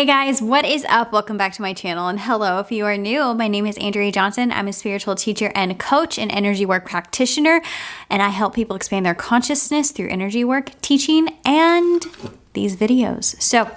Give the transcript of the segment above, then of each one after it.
Hey guys, what is up? Welcome back to my channel, and hello if you are new. My name is Andrea Johnson. I'm a spiritual teacher and coach and energy work practitioner, and I help people expand their consciousness through energy work, teaching, and these videos. So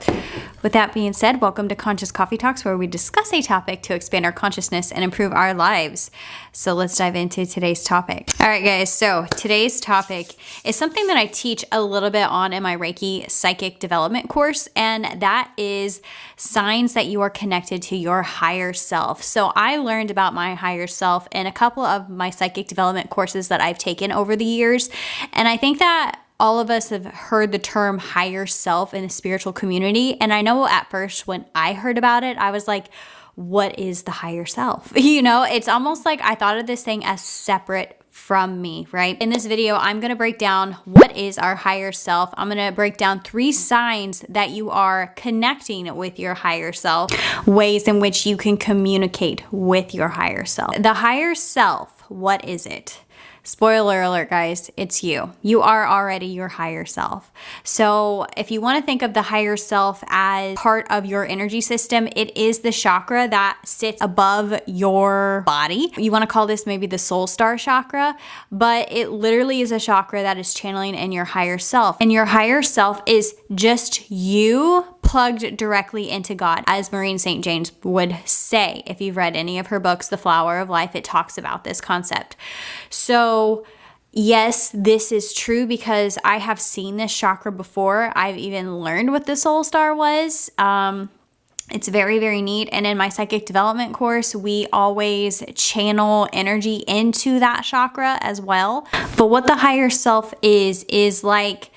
with that being said, welcome to Conscious Coffee Talks, where we discuss a topic to expand our consciousness and improve our lives. So let's dive into today's topic. All right, guys. So today's topic is something that I teach a little bit on in my Reiki Psychic Development course, and that is signs that you are connected to your higher self. So I learned about my higher self in a couple of my psychic development courses that I've taken over the years, and I think that all of us have heard the term higher self in the spiritual community. And I know at first when I heard about it, I was like, what is the higher self? You know, it's almost like I thought of this thing as separate from me, right? In this video, I'm going to break down what is our higher self. I'm going to break down 3 signs that you are connecting with your higher self, ways in which you can communicate with your higher self. The higher self, what is it? Spoiler alert, guys, it's you. You are already your higher self. So if you want to think of the higher self as part of your energy system, it is the chakra that sits above your body. You want to call this maybe the soul star chakra, but it literally is a chakra that is channeling in your higher self. And your higher self is just you plugged directly into God. As Maureen St. James would say, if you've read any of her books, The Flower of Life, it talks about this concept. So yes, this is true because I have seen this chakra before. I've even learned what the soul star was. It's very, very neat. And in my psychic development course, we always channel energy into that chakra as well. But what the higher self is like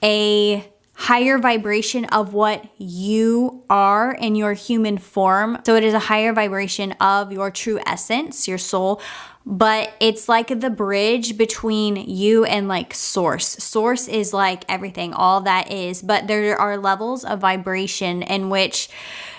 a higher vibration of what you are in your human form. So it is a higher vibration of your true essence, your soul, but it's like the bridge between you and like source. Source is like everything, all that is, but there are levels of vibration in which,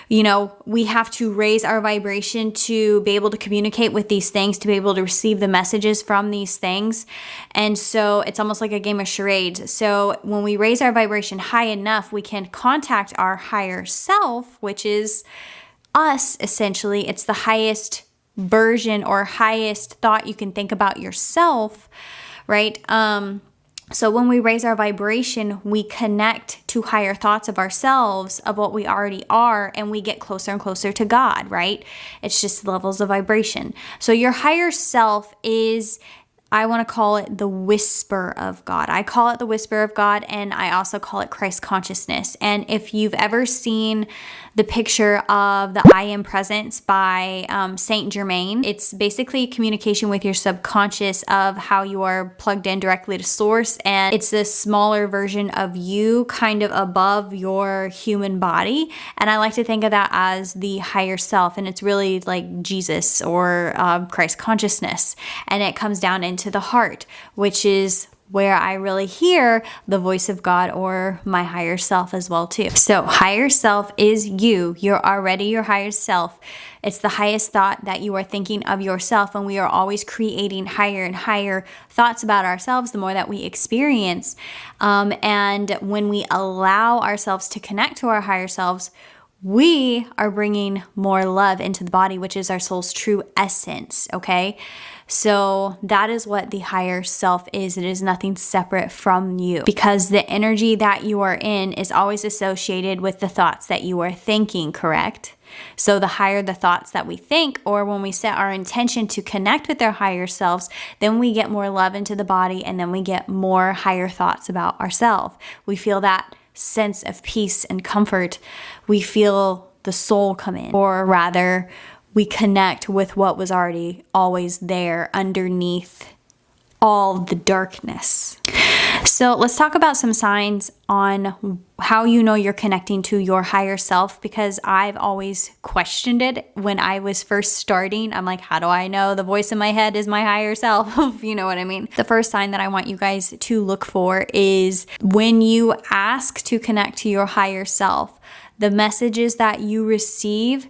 you know, we have to raise our vibration to be able to communicate with these things, to be able to receive the messages from these things. And so it's almost like a game of charades. So when we raise our vibration high enough, we can contact our higher self, which is us, essentially. It's the highest version or highest thought you can think about yourself, right? So when we raise our vibration, we connect to higher thoughts of ourselves, of what we already are, and we get closer and closer to God, right? It's just levels of vibration. So your higher self is, I want to call it the whisper of God. I call it the whisper of God, and I also call it Christ consciousness. And if you've ever seen the picture of the I Am Presence by Saint Germain, it's basically communication with your subconscious of how you are plugged in directly to source. And it's this smaller version of you kind of above your human body. And I like to think of that as the higher self. And it's really like Jesus or Christ consciousness. And it comes down into the heart, which is where I really hear the voice of God or my higher self as well too. So higher self is you. You're already your higher self. It's the highest thought that you are thinking of yourself, and we are always creating higher and higher thoughts about ourselves the more that we experience. And when we allow ourselves to connect to our higher selves, we are bringing more love into the body, which is our soul's true essence, okay? So that is what the higher self is. It is nothing separate from you, because the energy that you are in is always associated with the thoughts that you are thinking, correct? So the higher the thoughts that we think, or when we set our intention to connect with our higher selves, then we get more love into the body, and then we get more higher thoughts about ourselves. We feel that sense of peace and comfort. We feel the soul come in, or rather, we connect with what was already always there underneath all the darkness. So let's talk about some signs on how you know you're connecting to your higher self, because I've always questioned it when I was first starting. I'm like, how do I know the voice in my head is my higher self? You know what I mean? The first sign that I want you guys to look for is when you ask to connect to your higher self, the messages that you receive,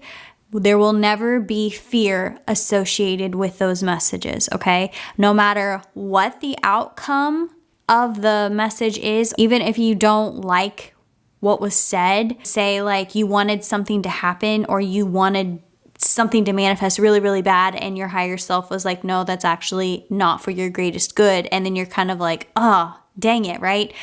there will never be fear associated with those messages, okay? No matter what the outcome of the message is, even if you don't like what was said. Say like you wanted something to happen or you wanted something to manifest really, really bad, and your higher self was like, no, that's actually not for your greatest good. And then you're kind of like, oh, dang it, right?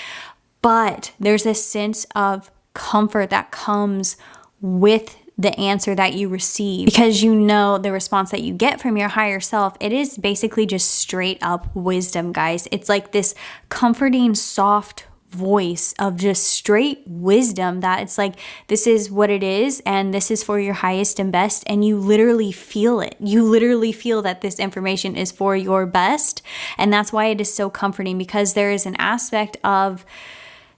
But there's this sense of comfort that comes with the answer that you receive, because you know the response that you get from your higher self, it is basically just straight up wisdom, guys. It's like this comforting, soft voice of just straight wisdom that it's like, this is what it is and this is for your highest and best, and you literally feel it. You literally feel that this information is for your best, and that's why it is so comforting, because there is an aspect of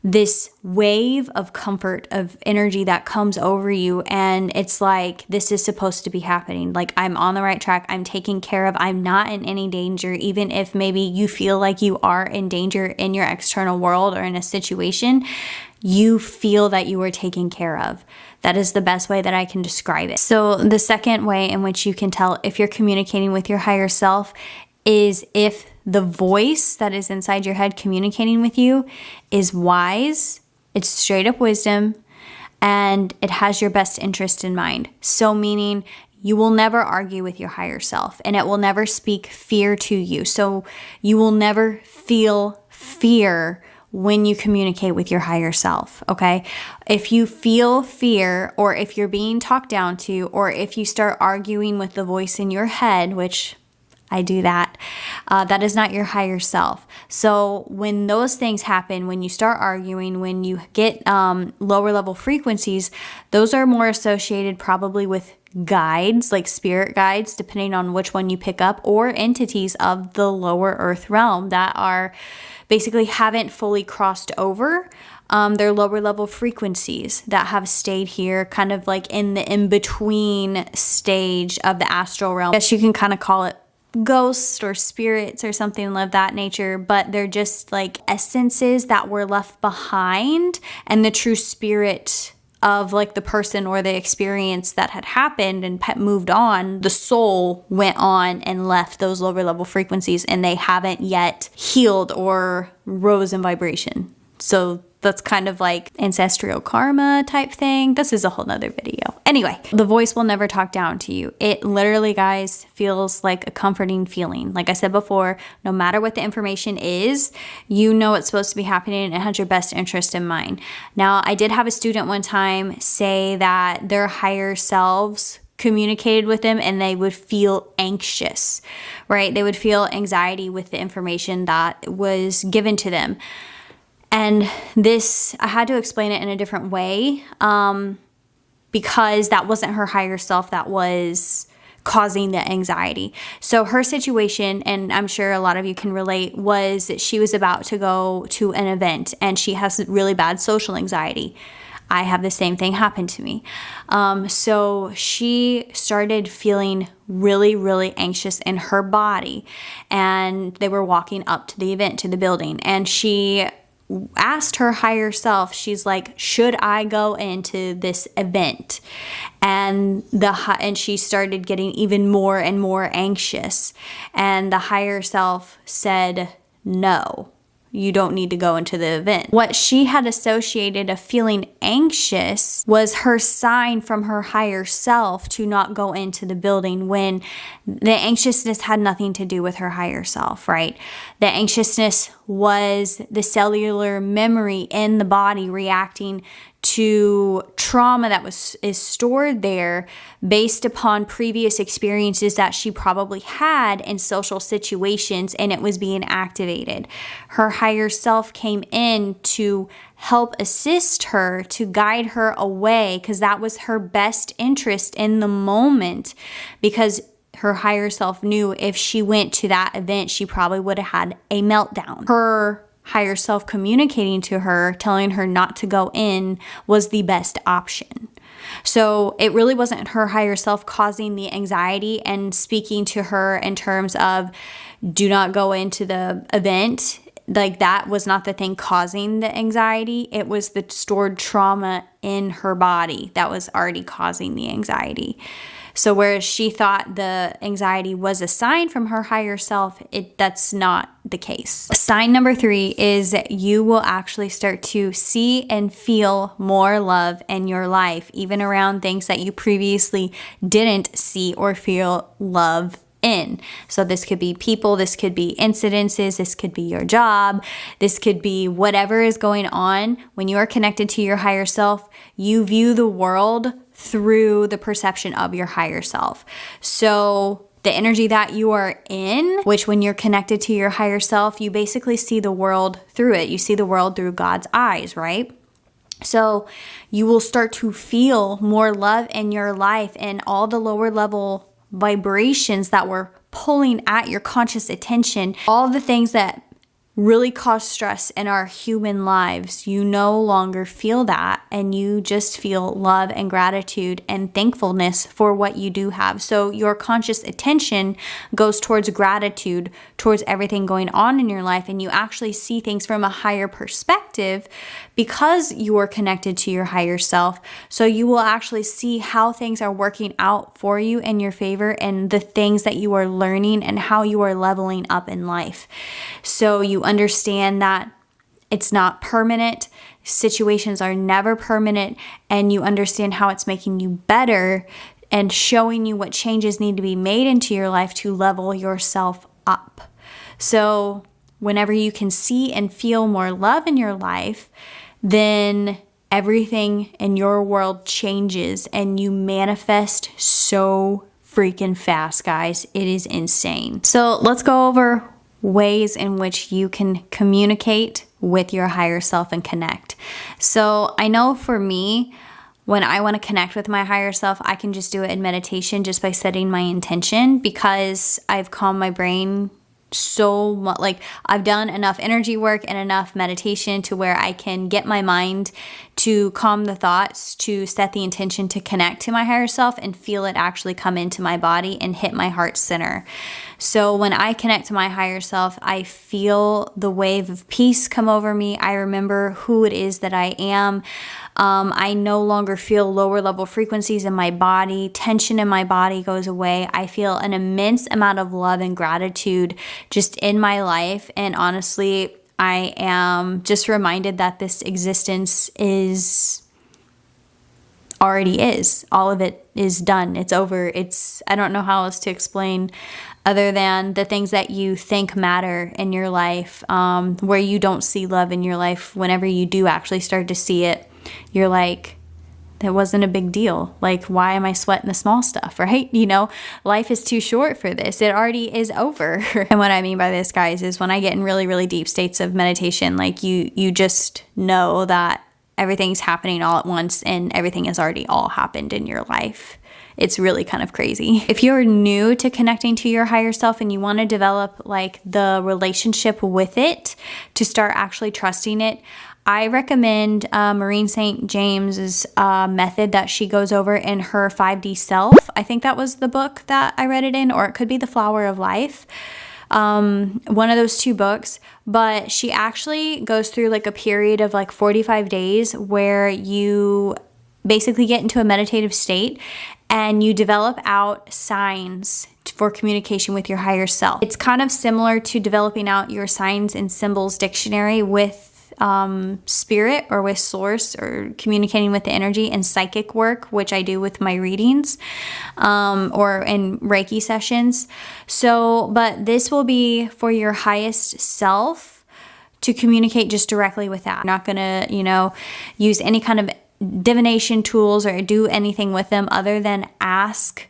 this wave of comfort, of energy that comes over you, and it's like, this is supposed to be happening. Like, I'm on the right track. I'm taken care of. I'm not in any danger, even if maybe you feel like you are in danger in your external world or in a situation. You feel that you are taken care of. That is the best way that I can describe it. So the second way in which you can tell if you're communicating with your higher self is if the voice that is inside your head communicating with you is wise, it's straight up wisdom, and it has your best interest in mind. So meaning you will never argue with your higher self, and it will never speak fear to you. So you will never feel fear when you communicate with your higher self, okay? If you feel fear, or if you're being talked down to, or if you start arguing with the voice in your head, which I do that. That is not your higher self. So when those things happen, when you start arguing, when you get lower level frequencies, those are more associated probably with guides, like spirit guides, depending on which one you pick up, or entities of the lower earth realm that are basically haven't fully crossed over. They're lower level frequencies that have stayed here, kind of like in the in-between stage of the astral realm. I guess you can kind of call it ghosts or spirits or something of that nature, but they're just like essences that were left behind, and the true spirit of like the person or the experience that had happened and moved on, the soul went on and left those lower level frequencies, and they haven't yet healed or rose in vibration. So that's kind of like ancestral karma type thing. This is a whole nother video. Anyway, the voice will never talk down to you. It literally, guys, feels like a comforting feeling. Like I said before, no matter what the information is, you know it's supposed to be happening and it has your best interest in mind. Now, I did have a student one time say that their higher selves communicated with them and they would feel anxious, right? They would feel anxiety with the information that was given to them. And this, I had to explain it in a different way because that wasn't her higher self that was causing the anxiety. So her situation, and I'm sure a lot of you can relate, was that she was about to go to an event and she has really bad social anxiety. I have the same thing happen to me. So she started feeling really, really anxious in her body, and they were walking up to the event, to the building, and she asked her higher self, she's like, should I go into this event? And she started getting even more and more anxious. And the higher self said, no, you don't need to go into the event. What she had associated of feeling anxious was her sign from her higher self to not go into the building, when the anxiousness had nothing to do with her higher self, right? The anxiousness was the cellular memory in the body reacting to trauma that is stored there based upon previous experiences that she probably had in social situations, and it was being activated. Her higher self came in to help assist her, to guide her away, because that was her best interest in the moment, because her higher self knew if she went to that event, she probably would have had a meltdown. Her higher self communicating to her, telling her not to go in, was the best option. So it really wasn't her higher self causing the anxiety and speaking to her in terms of do not go into the event. Like, that was not the thing causing the anxiety. It was the stored trauma in her body that was already causing the anxiety. So whereas she thought the anxiety was a sign from her higher self, that's not the case. Sign number 3 is that you will actually start to see and feel more love in your life, even around things that you previously didn't see or feel love in. So this could be people, this could be incidences, this could be your job, this could be whatever is going on. When you are connected to your higher self, you view the world through the perception of your higher self. So the energy that you are in, which when you're connected to your higher self, you basically see the world through it. You see the world through God's eyes, right? So you will start to feel more love in your life, and all the lower level vibrations that were pulling at your conscious attention, all the things that really cause stress in our human lives, you no longer feel that, and you just feel love and gratitude and thankfulness for what you do have. So your conscious attention goes towards gratitude, towards everything going on in your life, and you actually see things from a higher perspective because you are connected to your higher self. So you will actually see how things are working out for you in your favor, and the things that you are learning and how you are leveling up in life. So you understand that it's not permanent. Situations are never permanent, and you understand how it's making you better and showing you what changes need to be made into your life to level yourself up. So whenever you can see and feel more love in your life, then everything in your world changes and you manifest so freaking fast, guys. It is insane. So let's go over ways in which you can communicate with your higher self and connect. So I know for me, when I want to connect with my higher self, I can just do it in meditation just by setting my intention, because I've calmed my brain so much. Like, I've done enough energy work and enough meditation to where I can get my mind to calm the thoughts, to set the intention to connect to my higher self and feel it actually come into my body and hit my heart center. So when I connect to my higher self, I feel the wave of peace come over me. I remember who it is that I am. I no longer feel lower level frequencies in my body. Tension in my body goes away. I feel an immense amount of love and gratitude just in my life. And honestly, I am just reminded that this existence already is. All of it is done. It's over. I don't know how else to explain other than the things that you think matter in your life, where you don't see love in your life. Whenever you do actually start to see it, you're like, that wasn't a big deal. Like, why am I sweating the small stuff, right? You know, life is too short for this. It already is over. And what I mean by this, guys, is when I get in really, really deep states of meditation, like you just know that everything's happening all at once and everything has already all happened in your life. It's really kind of crazy. If you're new to connecting to your higher self and you want to develop like the relationship with it to start actually trusting it, I recommend Maureen St. James's method that she goes over in her 5D Self. I think that was the book that I read it in, or it could be The Flower of Life. One of those two books. But she actually goes through like a period of like 45 days where you basically get into a meditative state and you develop out signs for communication with your higher self. It's kind of similar to developing out your signs and symbols dictionary with spirit or with source, or communicating with the energy, and psychic work, which I do with my readings or in Reiki sessions. So, but this will be for your highest self to communicate just directly with that. I'm not going to, use any kind of divination tools or do anything with them other than ask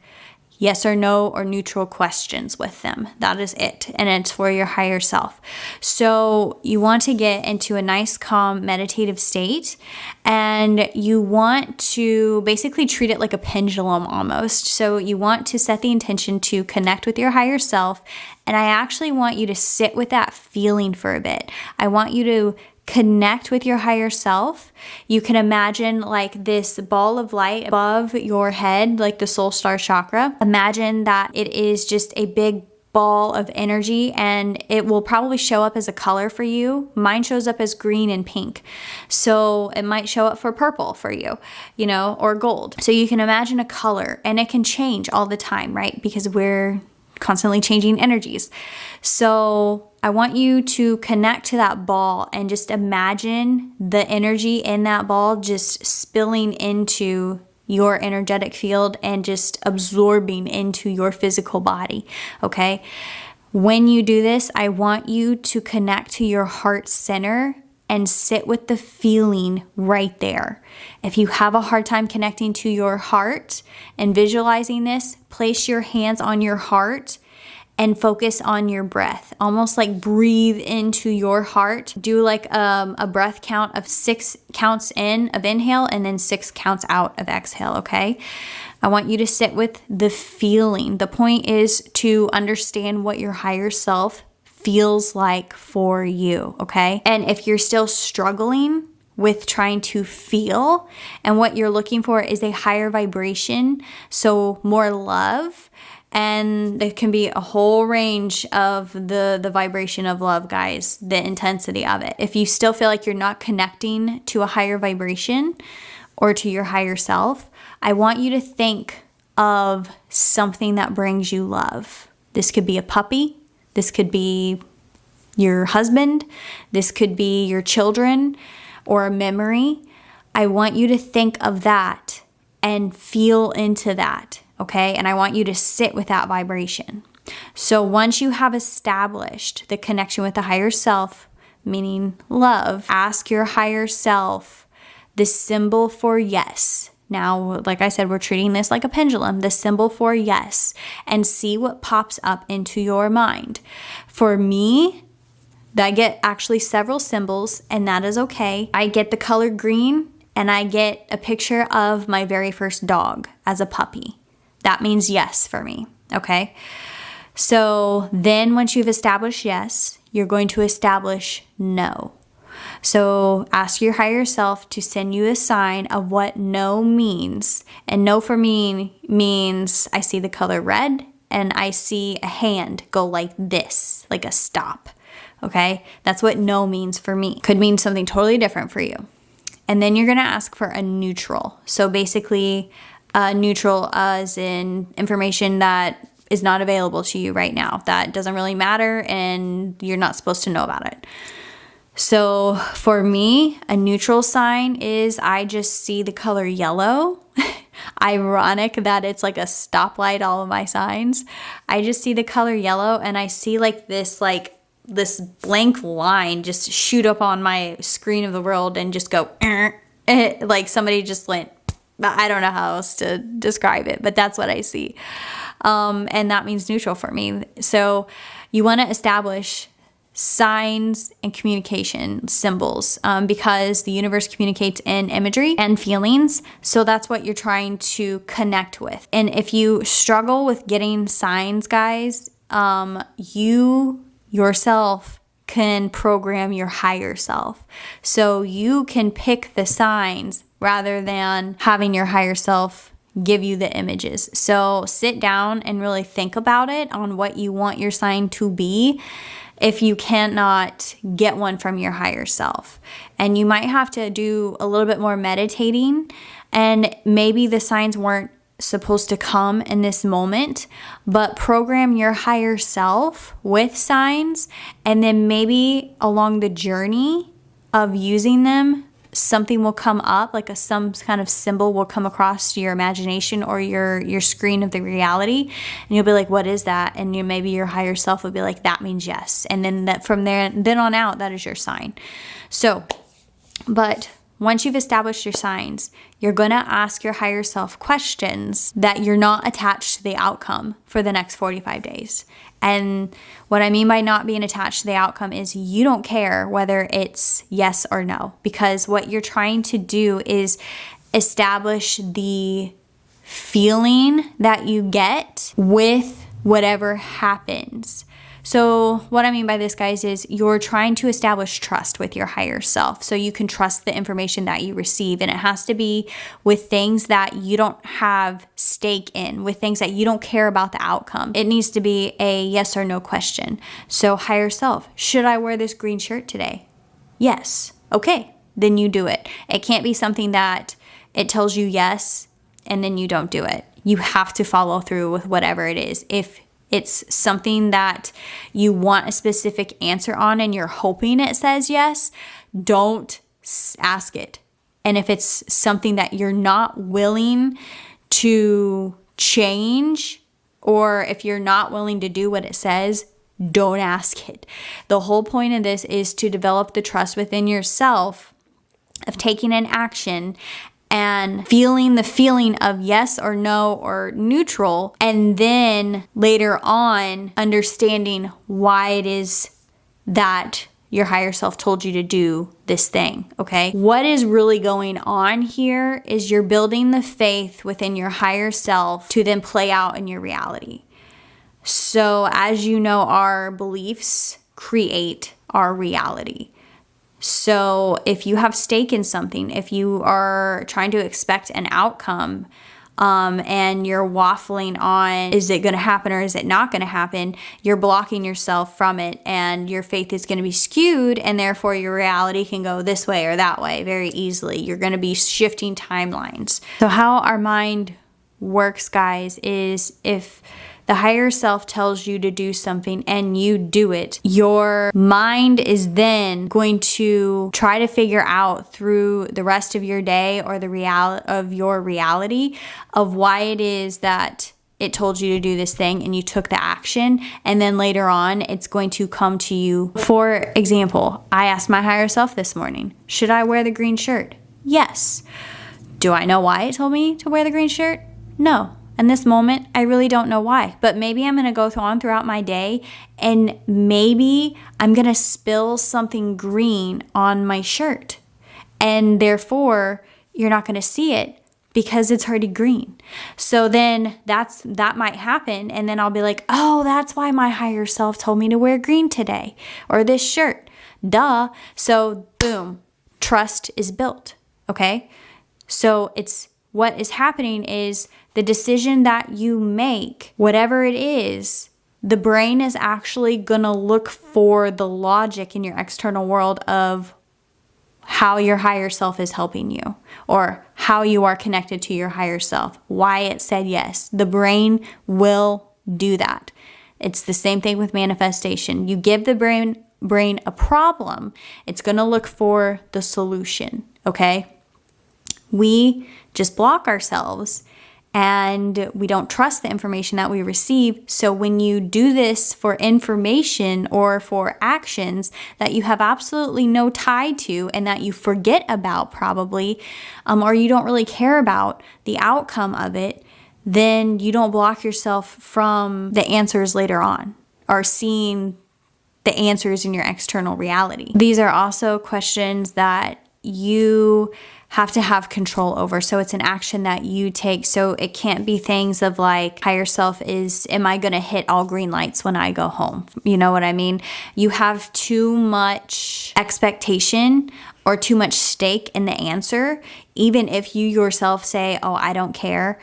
yes or no or neutral questions with them. That is it. And it's for your higher self. So you want to get into a nice, calm, meditative state, and you want to basically treat it like a pendulum almost. So you want to set the intention to connect with your higher self. And I actually want you to sit with that feeling for a bit. I want you to connect with your higher self. You can imagine like this ball of light above your head, like the soul star chakra. Imagine that it is just a big ball of energy, and it will probably show up as a color for you. Mine shows up as green and pink. So it might show up for purple for you, you know, or gold. So you can imagine a color, and it can change all the time, right? Because we're constantly changing energies. So I want you to connect to that ball and just imagine the energy in that ball just spilling into your energetic field and just absorbing into your physical body, okay? When you do this, I want you to connect to your heart center and sit with the feeling right there. If you have a hard time connecting to your heart and visualizing this, place your hands on your heart and focus on your breath. Almost like breathe into your heart. Do like a breath count of 6 counts in of inhale and then 6 counts out of exhale, okay? I want you to sit with the feeling. The point is to understand what your higher self feels like for you, okay? And if you're still struggling with trying to feel, and what you're looking for is a higher vibration, so more love, and there can be a whole range of the vibration of love, guys, the intensity of it. If you still feel like you're not connecting to a higher vibration or to your higher self, I want you to think of something that brings you love. This could be a puppy. This could be your husband. This could be your children or a memory. I want you to think of that and feel into that. Okay, and I want you to sit with that vibration. So once you have established the connection with the higher self, meaning love, ask your higher self the symbol for yes. Now, like I said, we're treating this like a pendulum, the symbol for yes, and see what pops up into your mind. For me, I get actually several symbols, and that is okay. I get the color green, and I get a picture of my very first dog as a puppy. That means yes for me, okay? So then once you've established yes, you're going to establish no. So ask your higher self to send you a sign of what no means. And no for me means I see the color red and I see a hand go like this, like a stop, okay? That's what no means for me. Could mean something totally different for you. And then you're gonna ask for a neutral. So basically, neutral as in information that is not available to you right now, that doesn't really matter and you're not supposed to know about it. So for me, a neutral sign is I just see the color yellow. Ironic that it's like a stoplight, all of my signs. I just see the color yellow and I see this blank line just shoot up on my screen of the world and just go, like somebody just went, I don't know how else to describe it, but that's what I see. And that means neutral for me. So you want to establish signs and communication symbols because the universe communicates in imagery and feelings. So that's what you're trying to connect with. And if you struggle with getting signs, guys, you yourself can program your higher self. So you can pick the signs rather than having your higher self give you the images. So sit down and really think about it on what you want your sign to be if you cannot get one from your higher self. And you might have to do a little bit more meditating, and maybe the signs weren't supposed to come in this moment, but program your higher self with signs, and then maybe along the journey of using them, something will come up, like some kind of symbol will come across your imagination or your screen of the reality, and you'll be like, what is that? And maybe your higher self will be like, that means yes. And then that from then on out, that is your sign. So, but once you've established your signs, you're going to ask your higher self questions that you're not attached to the outcome for the next 45 days. And what I mean by not being attached to the outcome is you don't care whether it's yes or no, because what you're trying to do is establish the feeling that you get with whatever happens. So what I mean by this, guys, is you're trying to establish trust with your higher self so you can trust the information that you receive. And it has to be with things that you don't have stake in, with things that you don't care about the outcome. It needs to be a yes or no question. So higher self, should I wear this green shirt today? Yes. Okay, then you do it. It can't be something that it tells you yes and then you don't do it. You have to follow through with whatever it is. If it's something that you want a specific answer on and you're hoping it says yes, don't ask it. And if it's something that you're not willing to change, or if you're not willing to do what it says, don't ask it. The whole point of this is to develop the trust within yourself of taking an action and feeling the feeling of yes or no or neutral, and then later on understanding why it is that your higher self told you to do this thing, okay? What is really going on here is you're building the faith within your higher self to then play out in your reality. So as you know, our beliefs create our reality. So if you have stake in something, if you are trying to expect an outcome, and you're waffling on, is it going to happen or is it not going to happen? You're blocking yourself from it, and your faith is going to be skewed, and therefore your reality can go this way or that way very easily. You're going to be shifting timelines. So how our mind works, guys, is if the higher self tells you to do something and you do it, your mind is then going to try to figure out through the rest of your day or the reality of why it is that it told you to do this thing and you took the action, and then later on it's going to come to you. For example, I asked my higher self this morning, should I wear the green shirt? Yes. Do I know why it told me to wear the green shirt? No. In this moment, I really don't know why, but maybe I'm going to go on throughout my day and maybe I'm going to spill something green on my shirt, and therefore you're not going to see it because it's already green. So then that might happen, and then I'll be like, oh, that's why my higher self told me to wear green today or this shirt. Duh. So boom, trust is built. Okay. So what is happening is the decision that you make, whatever it is, the brain is actually going to look for the logic in your external world of how your higher self is helping you, or how you are connected to your higher self, why it said yes. The brain will do that. It's the same thing with manifestation. You give the brain a problem, it's going to look for the solution, okay? We just block ourselves and we don't trust the information that we receive. So when you do this for information or for actions that you have absolutely no tie to and that you forget about probably, or you don't really care about the outcome of it, then you don't block yourself from the answers later on or seeing the answers in your external reality. These are also questions that you have to have control over. So it's an action that you take. So it can't be things of like, higher self is, am I going to hit all green lights when I go home? You know what I mean? You have too much expectation or too much stake in the answer. Even if you yourself say, oh, I don't care.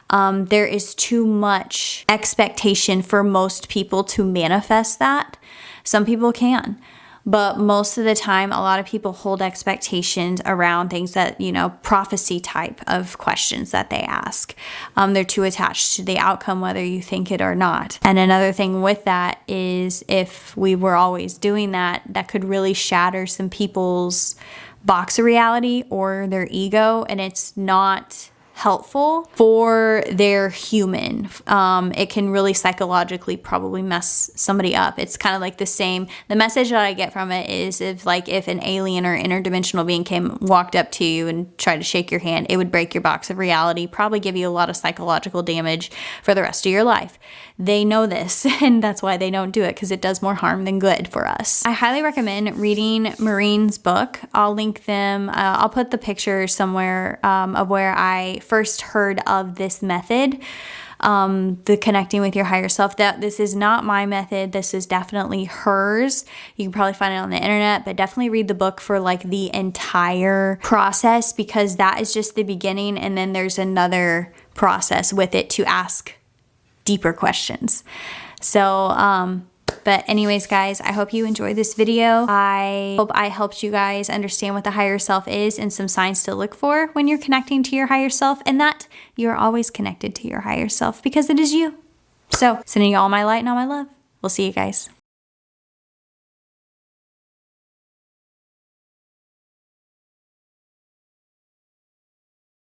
There is too much expectation for most people to manifest that. Some people can. But most of the time, a lot of people hold expectations around things that, prophecy type of questions that they ask. They're too attached to the outcome, whether you think it or not. And another thing with that is if we were always doing that, that could really shatter some people's box of reality or their ego. And it's not helpful for their human. It can really psychologically probably mess somebody up. It's kind of like the message that I get from it is if an alien or interdimensional being walked up to you and tried to shake your hand, it would break your box of reality, probably give you a lot of psychological damage for the rest of your life. They know this, and that's why they don't do it, because it does more harm than good for us. I highly recommend reading Maureen's book. I'll link them. I'll put the picture somewhere of where I first heard of this method, the connecting with your higher self. That this is not my method. This is definitely hers. You can probably find it on the internet, but definitely read the book for like the entire process, because that is just the beginning. And then there's another process with it to ask deeper questions. So, but anyways, guys, I hope you enjoyed this video. I hope I helped you guys understand what the higher self is and some signs to look for when you're connecting to your higher self, and that you're always connected to your higher self because it is you. So, sending you all my light and all my love. We'll see you guys.